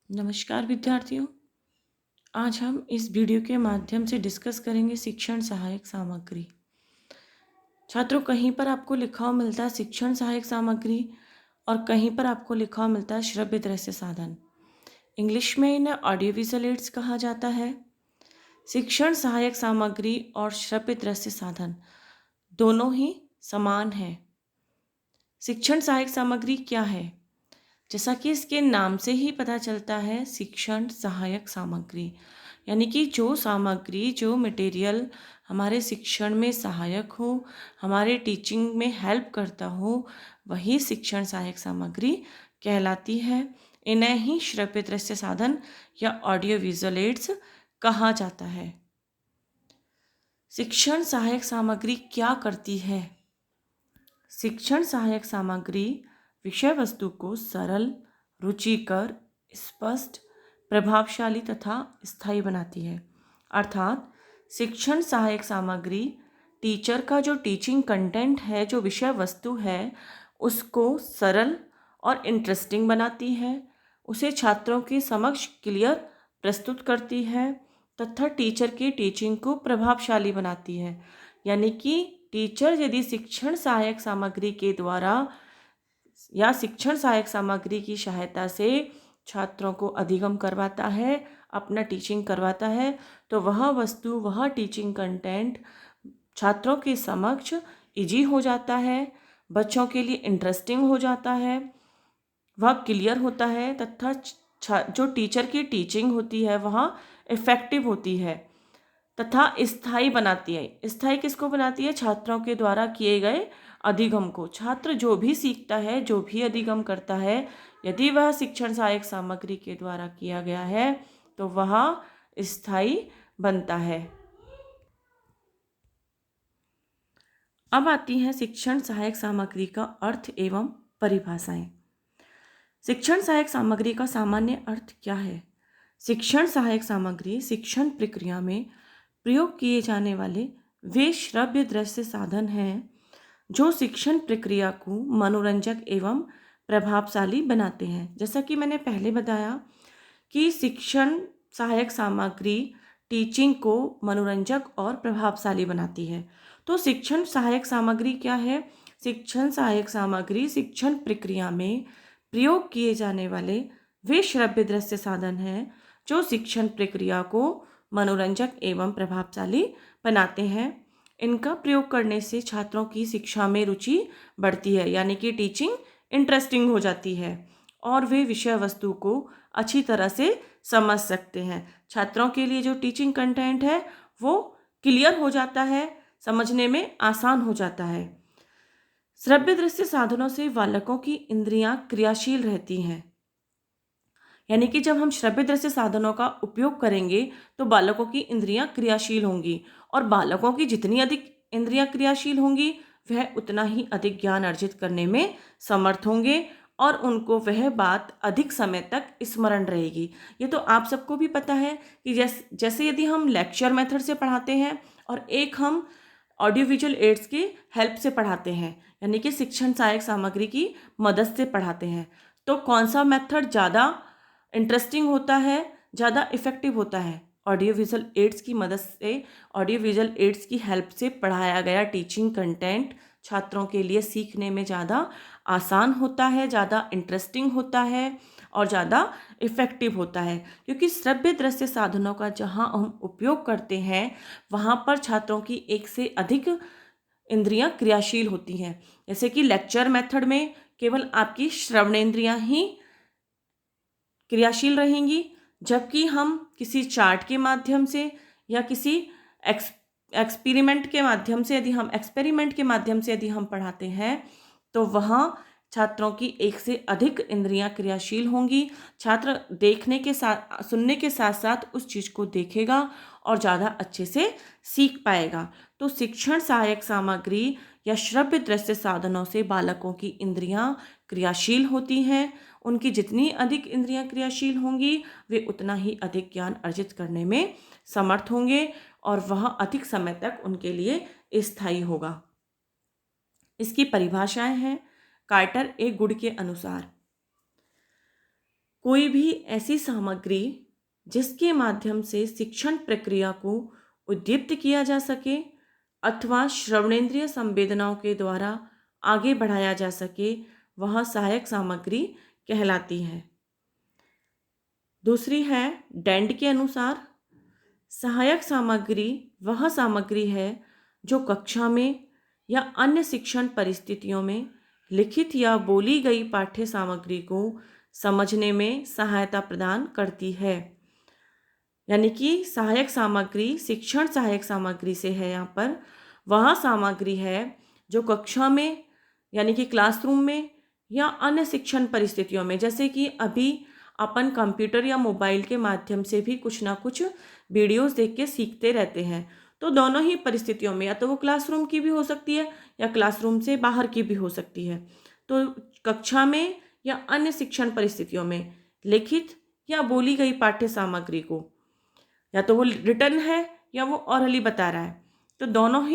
नमस्कार विद्यार्थियों। आज हम इस वीडियो के माध्यम से डिस्कस करेंगे शिक्षण सहायक सामग्री। छात्रों, कहीं पर आपको लिखा हुआ मिलता है शिक्षण सहायक सामग्री और कहीं पर आपको लिखा हुआ मिलता है श्रव्य दृश्य साधन। इंग्लिश में इन्हें ऑडियो विजुअल एड्स कहा जाता है। शिक्षण सहायक सामग्री और श्रव्य दृश्य साधन दोनों ही समान हैं। शिक्षण सहायक सामग्री क्या है? जैसा कि इसके नाम से ही पता चलता है, शिक्षण सहायक सामग्री यानी कि जो सामग्री, जो मटेरियल हमारे शिक्षण में सहायक हो, हमारे टीचिंग में हेल्प करता हो, वही शिक्षण सहायक सामग्री कहलाती है। इन्हें ही श्रव्य दृश्य साधन या ऑडियो विजुअल एड्स कहा जाता है। शिक्षण सहायक सामग्री क्या करती है? शिक्षण सहायक सामग्री विषय वस्तु को सरल, रुचिकर, स्पष्ट, प्रभावशाली तथा स्थायी बनाती है। अर्थात शिक्षण सहायक सामग्री टीचर का जो टीचिंग कंटेंट है, जो विषय वस्तु है, उसको सरल और इंटरेस्टिंग बनाती है, उसे छात्रों के समक्ष क्लियर प्रस्तुत करती है तथा टीचर की टीचिंग को प्रभावशाली बनाती है। यानी कि टीचर यदि शिक्षण सहायक सामग्री के द्वारा या शिक्षण सहायक सामग्री की सहायता से छात्रों को अधिगम करवाता है, अपना टीचिंग करवाता है, तो वह वस्तु, वह टीचिंग कंटेंट छात्रों के समक्ष इजी हो जाता है, बच्चों के लिए इंटरेस्टिंग हो जाता है, वह क्लियर होता है तथा जो टीचर की टीचिंग होती है वह इफ़ेक्टिव होती है तथा स्थायी बनाती है। स्थायी किसको बनाती है? छात्रों के द्वारा किए गए अधिगम को। छात्र जो भी सीखता है, जो भी अधिगम करता है, यदि वह शिक्षण सहायक सामग्री के द्वारा किया गया है तो वह स्थायी बनता है। अब आती है शिक्षण सहायक सामग्री का अर्थ एवं परिभाषाएं। शिक्षण सहायक सामग्री का सामान्य अर्थ क्या है? शिक्षण सहायक सामग्री शिक्षण प्रक्रिया में प्रयोग किए जाने वाले वे श्रव्य दृश्य साधन हैं जो शिक्षण प्रक्रिया को मनोरंजक एवं प्रभावशाली बनाते हैं। जैसा कि मैंने पहले बताया कि शिक्षण सहायक सामग्री टीचिंग को मनोरंजक और प्रभावशाली बनाती है। तो शिक्षण सहायक सामग्री क्या है? शिक्षण सहायक सामग्री शिक्षण प्रक्रिया में प्रयोग किए जाने वाले वे श्रव्य दृश्य साधन हैं जो शिक्षण प्रक्रिया को मनोरंजक एवं प्रभावशाली बनाते हैं। इनका प्रयोग करने से छात्रों की शिक्षा में रुचि बढ़ती है, यानी कि टीचिंग इंटरेस्टिंग हो जाती है और वे विषय वस्तु को अच्छी तरह से समझ सकते हैं। छात्रों के लिए जो टीचिंग कंटेंट है वो क्लियर हो जाता है, समझने में आसान हो जाता है। श्रव्य दृश्य साधनों से बालकों की इंद्रियां क्रियाशील रहती हैं। यानी कि जब हम श्रव्य दृश्य साधनों का उपयोग करेंगे तो बालकों की इंद्रियां क्रियाशील होंगी और बालकों की जितनी अधिक इंद्रियां क्रियाशील होंगी वह उतना ही अधिक ज्ञान अर्जित करने में समर्थ होंगे और उनको वह बात अधिक समय तक स्मरण रहेगी। ये तो आप सबको भी पता है कि जैसे यदि हम लेक्चर मेथड से पढ़ाते हैं और एक हम ऑडियो विजुअल एड्स की हेल्प से पढ़ाते हैं, यानी कि शिक्षण सहायक सामग्री की मदद से पढ़ाते हैं, तो कौन सा मेथड ज़्यादा इंटरेस्टिंग होता है, ज़्यादा इफ़ेक्टिव होता है? ऑडियो विजुअल एड्स की मदद से, ऑडियो विजुअल एड्स की हेल्प से पढ़ाया गया टीचिंग कंटेंट छात्रों के लिए सीखने में ज़्यादा आसान होता है, ज़्यादा इंटरेस्टिंग होता है और ज़्यादा इफ़ेक्टिव होता है, क्योंकि श्रव्य दृश्य साधनों का जहाँ हम उपयोग करते हैं वहाँ पर छात्रों की एक से अधिक इंद्रियां क्रियाशील होती हैं। जैसे कि लेक्चर मेथड में केवल आपकी श्रवणेंद्रियां ही क्रियाशील रहेंगी, जबकि हम किसी चार्ट के माध्यम से या किसी एक्सपेरिमेंट के माध्यम से यदि हम पढ़ाते हैं तो वहाँ छात्रों की एक से अधिक इंद्रियां क्रियाशील होंगी। छात्र देखने के साथ, सुनने के साथ साथ उस चीज़ को देखेगा और ज़्यादा अच्छे से सीख पाएगा। तो शिक्षण सहायक सामग्री या श्रव्य दृश्य साधनों से बालकों की इंद्रियां क्रियाशील होती हैं। उनकी जितनी अधिक इंद्रियां क्रियाशील होंगी वे उतना ही अधिक ज्ञान अर्जित करने में समर्थ होंगे और वह अधिक समय तक उनके लिए स्थायी होगा। इसकी परिभाषाएं हैं कार्टर ए गुड के अनुसार। कोई भी ऐसी सामग्री जिसके माध्यम से शिक्षण प्रक्रिया को उद्दीप्त किया जा सके अथवा श्रवणेंद्रिय संवेदनाओं के द्वारा आगे बढ़ाया जा सके, वह सहायक सामग्री कहलाती है। दूसरी है डेंड के अनुसार, सहायक सामग्री वह सामग्री है जो कक्षा में या अन्य शिक्षण परिस्थितियों में लिखित या बोली गई पाठ्य सामग्री को समझने में सहायता प्रदान करती है। यानी कि सहायक सामग्री शिक्षण सहायक सामग्री से है, यहाँ पर वह सामग्री है जो कक्षा में यानी कि क्लासरूम में या अन्य शिक्षण परिस्थितियों में, जैसे कि अभी अपन कंप्यूटर या मोबाइल के माध्यम से भी कुछ ना कुछ वीडियोस देख के सीखते रहते हैं, तो दोनों ही परिस्थितियों में या तो वो क्लासरूम की भी हो सकती है या क्लासरूम से बाहर की भी हो सकती है। तो कक्षा में या अन्य शिक्षण परिस्थितियों में लिखित या बोली गई पाठ्य सामग्री को या तो वो रिटर्न है या वो ऑरली बता रहा है, तो दोनों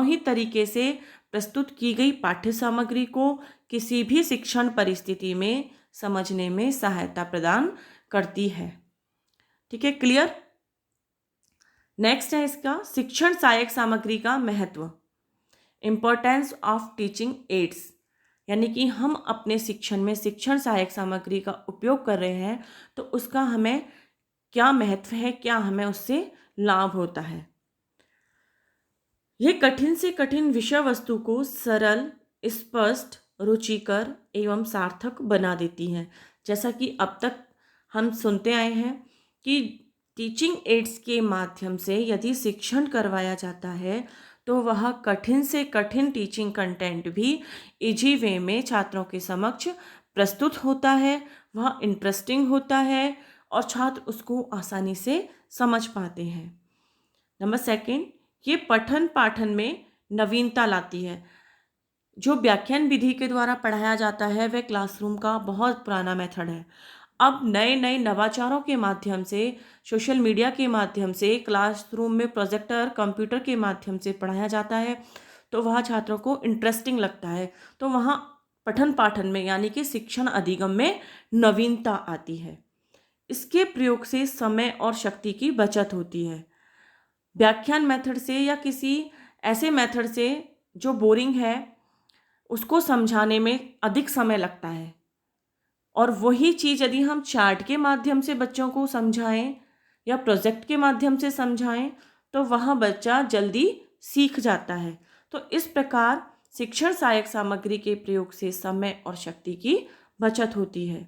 ही तरीके से प्रस्तुत की गई पाठ्य सामग्री को किसी भी शिक्षण परिस्थिति में समझने में सहायता प्रदान करती है। ठीक है, क्लियर। नेक्स्ट है इसका शिक्षण सहायक सामग्री का महत्व, इम्पोर्टेंस ऑफ टीचिंग एड्स। यानी कि हम अपने शिक्षण में शिक्षण सहायक सामग्री का उपयोग कर रहे हैं तो उसका हमें क्या महत्व है, क्या हमें उससे लाभ होता है। यह कठिन से कठिन विषय वस्तु को सरल, स्पष्ट, रुचिकर एवं सार्थक बना देती है। जैसा कि अब तक हम सुनते आए हैं कि टीचिंग एड्स के माध्यम से यदि शिक्षण करवाया जाता है तो वह कठिन से कठिन टीचिंग कंटेंट भी इजी वे में छात्रों के समक्ष प्रस्तुत होता है, वह इंटरेस्टिंग होता है और छात्र उसको आसानी से समझ पाते हैं। नंबर सेकंड, ये पठन पाठन में नवीनता लाती है। जो व्याख्यान विधि के द्वारा पढ़ाया जाता है वह क्लासरूम का बहुत पुराना मेथड है। अब नए नए नवाचारों के माध्यम से, सोशल मीडिया के माध्यम से, क्लासरूम में प्रोजेक्टर, कंप्यूटर के माध्यम से पढ़ाया जाता है, तो वह छात्रों को इंटरेस्टिंग लगता है, तो वहाँ पठन पाठन में यानी कि शिक्षण अधिगम में नवीनता आती है। इसके प्रयोग से समय और शक्ति की बचत होती है। व्याख्यान मेथड से या किसी ऐसे मेथड से जो बोरिंग है उसको समझाने में अधिक समय लगता है, और वही चीज़ यदि हम चार्ट के माध्यम से बच्चों को समझाएं या प्रोजेक्ट के माध्यम से समझाएं तो वह बच्चा जल्दी सीख जाता है। तो इस प्रकार शिक्षण सहायक सामग्री के प्रयोग से समय और शक्ति की बचत होती है।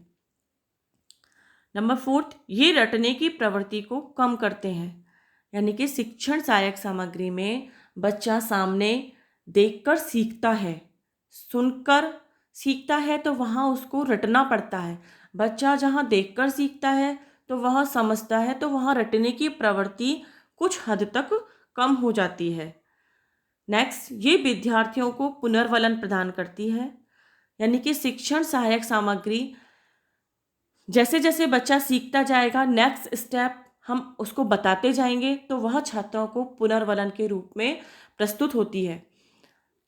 नंबर 4, ये रटने की प्रवृत्ति को कम करते हैं। यानी कि शिक्षण सहायक सामग्री में बच्चा सामने देखकर सीखता है, सुनकर सीखता है, तो वहाँ उसको रटना पड़ता है। बच्चा जहाँ देखकर सीखता है तो वह समझता है, तो वहाँ रटने की प्रवृत्ति कुछ हद तक कम हो जाती है। नेक्स्ट, ये विद्यार्थियों को पुनर्वलन प्रदान करती है। यानी कि शिक्षण सहायक सामग्री जैसे जैसे बच्चा सीखता जाएगा, नेक्स्ट स्टेप हम उसको बताते जाएंगे, तो वह छात्रों को पुनर्वलन के रूप में प्रस्तुत होती है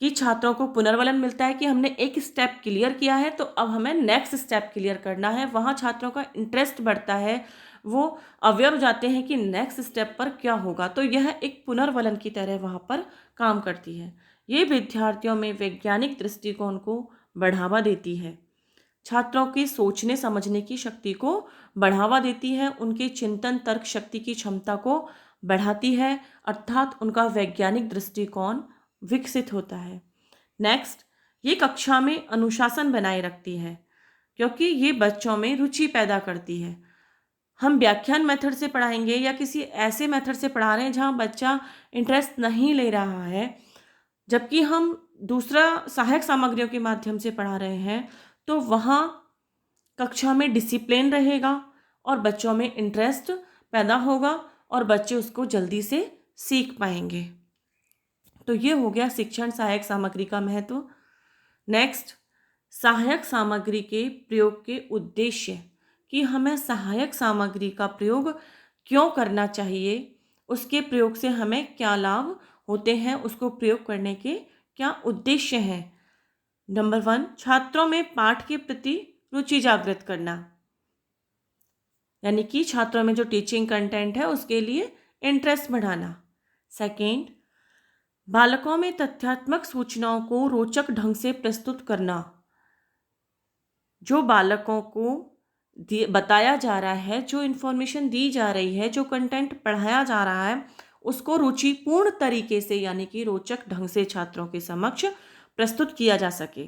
कि छात्रों को पुनर्वलन मिलता है कि हमने एक स्टेप क्लियर किया है तो अब हमें नेक्स्ट स्टेप क्लियर करना है। वहाँ छात्रों का इंटरेस्ट बढ़ता है, वो अवेयर हो जाते हैं कि नेक्स्ट स्टेप पर क्या होगा, तो यह एक पुनर्वलन की तरह वहाँ पर काम करती है। ये विद्यार्थियों में वैज्ञानिक दृष्टिकोण को बढ़ावा देती है, छात्रों की सोचने समझने की शक्ति को बढ़ावा देती है, उनके चिंतन तर्क शक्ति की क्षमता को बढ़ाती है, अर्थात उनका वैज्ञानिक दृष्टिकोण विकसित होता है। नेक्स्ट, ये कक्षा में अनुशासन बनाए रखती है क्योंकि ये बच्चों में रुचि पैदा करती है। हम व्याख्यान मेथड से पढ़ाएंगे या किसी ऐसे मेथड से पढ़ा रहे हैं जहाँ बच्चा इंटरेस्ट नहीं ले रहा है, जबकि हम दूसरा सहायक सामग्रियों के माध्यम से पढ़ा रहे हैं, तो वहाँ कक्षा में डिसिप्लिन रहेगा और बच्चों में इंटरेस्ट पैदा होगा और बच्चे उसको जल्दी से सीख पाएंगे। तो ये हो गया शिक्षण सहायक सामग्री का महत्व। नेक्स्ट, सहायक सामग्री के प्रयोग के उद्देश्य, कि हमें सहायक सामग्री का प्रयोग क्यों करना चाहिए, उसके प्रयोग से हमें क्या लाभ होते हैं, उसको प्रयोग करने के क्या उद्देश्य हैं। नंबर 1, छात्रों में पाठ के प्रति रुचि जागृत करना, यानी कि छात्रों में जो टीचिंग कंटेंट है उसके लिए इंटरेस्ट बढ़ाना। सेकेंड, बालकों में तथ्यात्मक सूचनाओं को रोचक ढंग से प्रस्तुत करना। जो बालकों को बताया जा रहा है, जो इन्फॉर्मेशन दी जा रही है, जो कंटेंट पढ़ाया जा रहा है, उसको रुचिपूर्ण तरीके से यानी कि रोचक ढंग से छात्रों के समक्ष प्रस्तुत किया जा सके।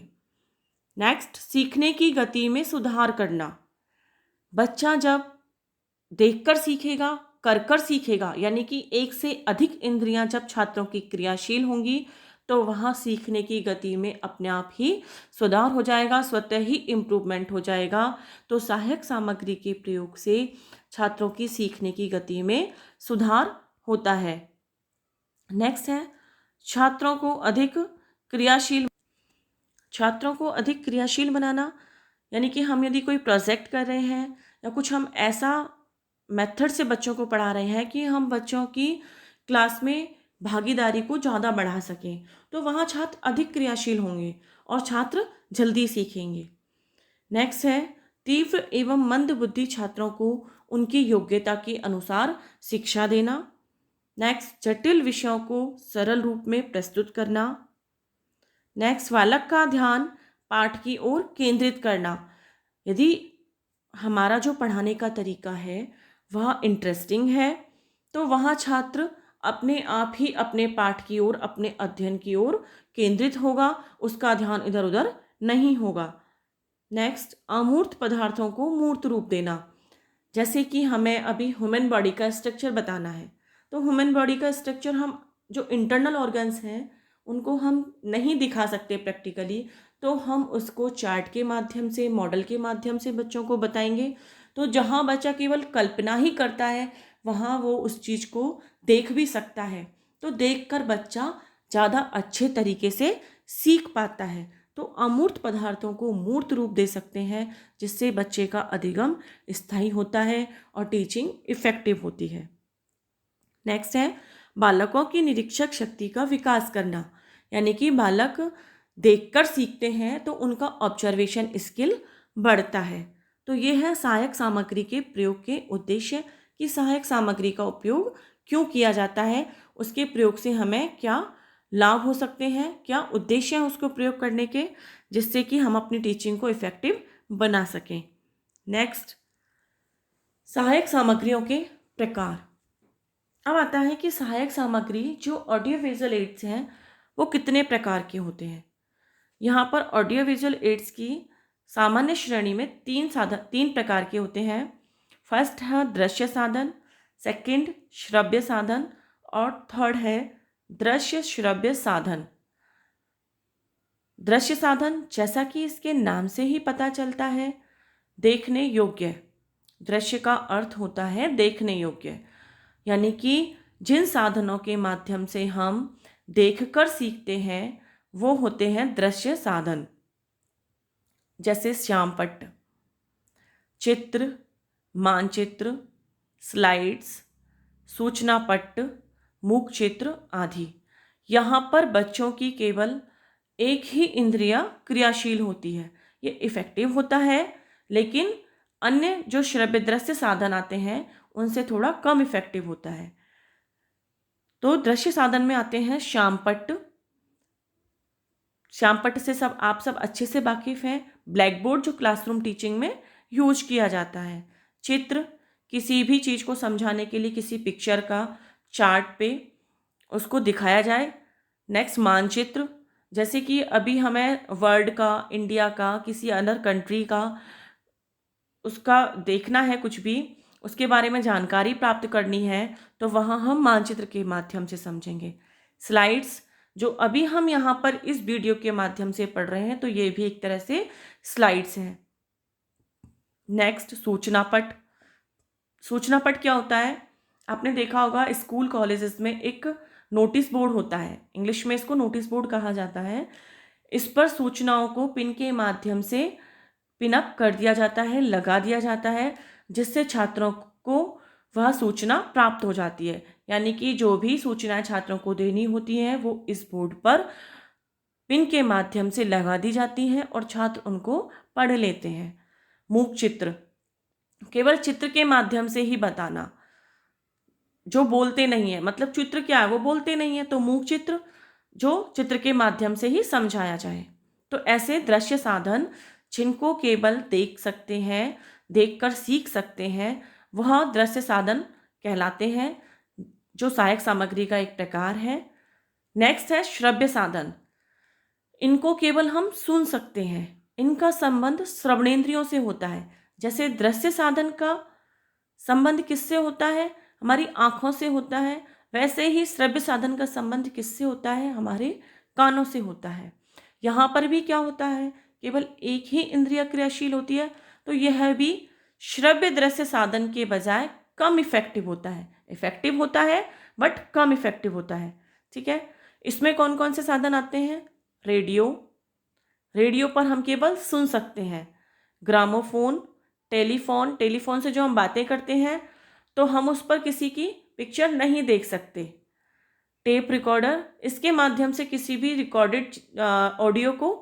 नेक्स्ट, सीखने की गति में सुधार करना। बच्चा जब देखकर सीखेगा, कर सीखेगा, यानी कि एक से अधिक इंद्रियां जब छात्रों की क्रियाशील होंगी तो वहाँ सीखने की गति में अपने आप ही सुधार हो जाएगा, स्वतः ही इम्प्रूवमेंट हो जाएगा। तो सहायक सामग्री के प्रयोग से छात्रों की सीखने की गति में सुधार होता है। नेक्स्ट है छात्रों को अधिक क्रियाशील बनाना, यानी कि हम यदि कोई प्रोजेक्ट कर रहे हैं या कुछ हम ऐसा मेथड से बच्चों को पढ़ा रहे हैं कि हम बच्चों की क्लास में भागीदारी को ज़्यादा बढ़ा सकें, तो वहाँ छात्र अधिक क्रियाशील होंगे और छात्र जल्दी सीखेंगे। नेक्स्ट है तीव्र एवं मंद बुद्धि छात्रों को उनकी योग्यता के अनुसार शिक्षा देना। नेक्स्ट, जटिल विषयों को सरल रूप में प्रस्तुत करना। नेक्स्ट, बालक का ध्यान पाठ की ओर केंद्रित करना। यदि हमारा जो पढ़ाने का तरीका है वह इंटरेस्टिंग है तो वहाँ छात्र अपने आप ही अपने पाठ की ओर, अपने अध्ययन की ओर केंद्रित होगा, उसका ध्यान इधर उधर नहीं होगा। नेक्स्ट, अमूर्त पदार्थों को मूर्त रूप देना। जैसे कि हमें अभी ह्यूमन बॉडी का स्ट्रक्चर बताना है, तो ह्यूमन बॉडी का स्ट्रक्चर हम जो इंटरनल ऑर्गन्स हैं उनको हम नहीं दिखा सकते प्रैक्टिकली, तो हम उसको चार्ट के माध्यम से, मॉडल के माध्यम से बच्चों को बताएंगे। तो जहाँ बच्चा केवल कल्पना ही करता है वहाँ वो उस चीज़ को देख भी सकता है, तो देखकर बच्चा ज़्यादा अच्छे तरीके से सीख पाता है। तो अमूर्त पदार्थों को मूर्त रूप दे सकते हैं जिससे बच्चे का अधिगम स्थायी होता है और टीचिंग इफ़ेक्टिव होती है। नेक्स्ट है बालकों की निरीक्षक शक्ति का विकास करना, यानी कि बालक देखकर सीखते हैं तो उनका ऑब्जर्वेशन स्किल बढ़ता है। तो ये है सहायक सामग्री के प्रयोग के उद्देश्य कि सहायक सामग्री का उपयोग क्यों किया जाता है, उसके प्रयोग से हमें क्या लाभ हो सकते हैं, क्या उद्देश्य हैं उसको प्रयोग करने के, जिससे कि हम अपनी टीचिंग को इफ़ेक्टिव बना सकें। नेक्स्ट, सहायक सामग्रियों के प्रकार। अब आता है कि सहायक सामग्री जो ऑडियो विजुअल एड्स हैं वो कितने प्रकार के होते हैं। यहाँ पर ऑडियो विजुअल एड्स की सामान्य श्रेणी में तीन प्रकार के होते हैं। फर्स्ट है दृश्य साधन, सेकंड श्रव्य साधन और थर्ड है दृश्य श्रव्य साधन। दृश्य साधन जैसा कि इसके नाम से ही पता चलता है, देखने योग्य। दृश्य का अर्थ होता है देखने योग्य, यानी कि जिन साधनों के माध्यम से हम देखकर सीखते हैं वो होते हैं दृश्य साधन। जैसे श्यामपट्ट, चित्र, मानचित्र, स्लाइड्स, सूचना पट्ट, मूक चित्र आदि। यहाँ पर बच्चों की केवल एक ही इंद्रिया क्रियाशील होती है, ये इफ़ेक्टिव होता है, लेकिन अन्य जो श्रव्य दृश्य साधन आते हैं उनसे थोड़ा कम इफ़ेक्टिव होता है। तो दृश्य साधन में आते हैं श्यामपट्ट। श्यामपट्ट से आप सब अच्छे से वाकिफ़ हैं, ब्लैक बोर्ड जो क्लासरूम टीचिंग में यूज किया जाता है। चित्र, किसी भी चीज़ को समझाने के लिए किसी पिक्चर का चार्ट पे उसको दिखाया जाए। नेक्स्ट, मानचित्र, जैसे कि अभी हमें वर्ल्ड का, इंडिया का, किसी अदर कंट्री का उसका देखना है, कुछ भी उसके बारे में जानकारी प्राप्त करनी है तो वहाँ हम मानचित्र के माध्यम से समझेंगे। स्लाइड्स, जो अभी हम यहाँ पर इस वीडियो के माध्यम से पढ़ रहे हैं तो ये भी एक तरह से स्लाइड्स हैं। नेक्स्ट, सूचना पट। सूचना पट क्या होता है? आपने देखा होगा स्कूल कॉलेजेस में एक नोटिस बोर्ड होता है, इंग्लिश में इसको नोटिस बोर्ड कहा जाता है। इस पर सूचनाओं को पिन के माध्यम से पिनअप कर दिया जाता है, लगा दिया जाता है, जिससे छात्रों को वह सूचना प्राप्त हो जाती है। यानी कि जो भी सूचनाएं छात्रों को देनी होती हैं वो इस बोर्ड पर पिन के माध्यम से लगा दी जाती हैं और छात्र उनको पढ़ लेते हैं। मूक चित्र, केवल चित्र के माध्यम से ही बताना, जो बोलते नहीं है, मतलब चित्र क्या है, वो बोलते नहीं है, तो मूक चित्र जो चित्र के माध्यम से ही समझाया जाए। तो ऐसे दृश्य साधन जिनको केवल देख सकते हैं, देखकर सीख सकते हैं, वह दृश्य साधन कहलाते हैं, जो सहायक सामग्री का एक प्रकार है। नेक्स्ट है श्रव्य साधन। इनको केवल हम सुन सकते हैं, इनका संबंध श्रवणेंद्रियों से होता है। जैसे दृश्य साधन का संबंध किससे होता है, हमारी आंखों से होता है, वैसे ही श्रव्य साधन का संबंध किससे होता है, हमारे कानों से होता है। यहाँ पर भी क्या होता है, केवल एक ही इंद्रिय क्रियाशील होती है, तो यह भी श्रव्य दृश्य साधन के बजाय कम इफेक्टिव होता है। इफेक्टिव होता है बट कम इफेक्टिव होता है। ठीक है, इसमें कौन कौन से साधन आते हैं, रेडियो, रेडियो पर हम केवल सुन सकते हैं। ग्रामोफोन, टेलीफोन, टेलीफोन से जो हम बातें करते हैं तो हम उस पर किसी की पिक्चर नहीं देख सकते। टेप रिकॉर्डर, इसके माध्यम से किसी भी रिकॉर्डेड ऑडियो को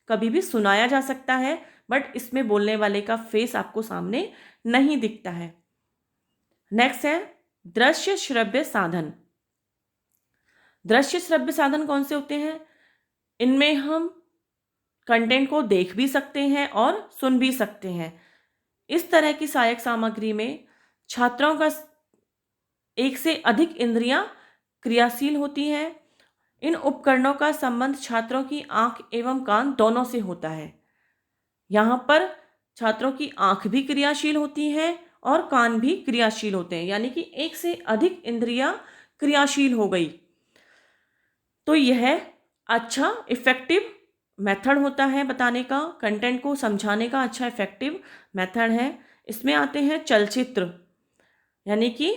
कभी भी सुनाया जा सकता है, बट इसमें बोलने वाले का फेस आपको सामने नहीं दिखता है। नेक्स्ट है दृश्य श्रव्य साधन। दृश्य श्रव्य साधन कौन से होते हैं, इनमें हम कंटेंट को देख भी सकते हैं और सुन भी सकते हैं। इस तरह की सहायक सामग्री में छात्रों का एक से अधिक इंद्रियां क्रियाशील होती हैं। इन उपकरणों का संबंध छात्रों की आंख एवं कान दोनों से होता है। यहाँ पर छात्रों की आंख भी क्रियाशील होती है और कान भी क्रियाशील होते हैं, यानी कि एक से अधिक इंद्रियां क्रियाशील हो गई। तो यह अच्छा इफेक्टिव मेथड होता है बताने का, कंटेंट को समझाने का अच्छा इफेक्टिव मेथड है। इसमें आते हैं चलचित्र, यानी कि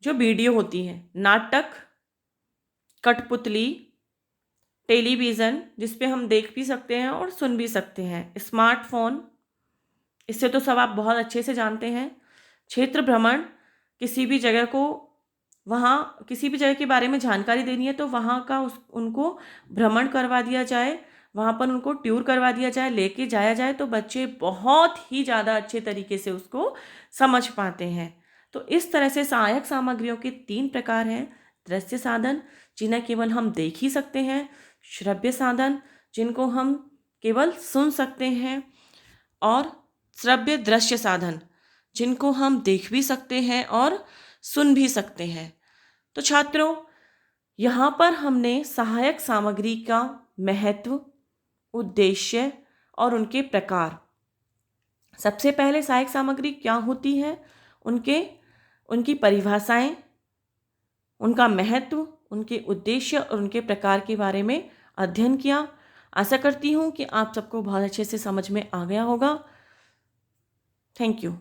जो वीडियो होती है, नाटक, कठपुतली, टेलीविज़न जिस पे हम देख भी सकते हैं और सुन भी सकते हैं, स्मार्टफोन, इससे तो सब आप बहुत अच्छे से जानते हैं। क्षेत्र भ्रमण, किसी भी जगह को, वहाँ किसी भी जगह के बारे में जानकारी देनी है तो वहाँ का उनको भ्रमण करवा दिया जाए, वहाँ पर उनको टूर करवा दिया जाए, लेके जाया जाए, तो बच्चे बहुत ही ज़्यादा अच्छे तरीके से उसको समझ पाते हैं। तो इस तरह से सहायक सामग्रियों के 3 प्रकार हैं। दृश्य साधन जिन्हें केवल हम देख ही सकते हैं, श्रव्य साधन जिनको हम केवल सुन सकते हैं, और श्रव्य दृश्य साधन जिनको हम देख भी सकते हैं और सुन भी सकते हैं। तो छात्रों, यहाँ पर हमने सहायक सामग्री का महत्व, उद्देश्य और उनके प्रकार, सबसे पहले सहायक सामग्री क्या होती है, उनकी परिभाषाएं, उनका महत्व, उनके उद्देश्य और उनके प्रकार के बारे में अध्ययन किया। आशा करती हूँ कि आप सबको बहुत अच्छे से समझ में आ गया होगा। Thank you.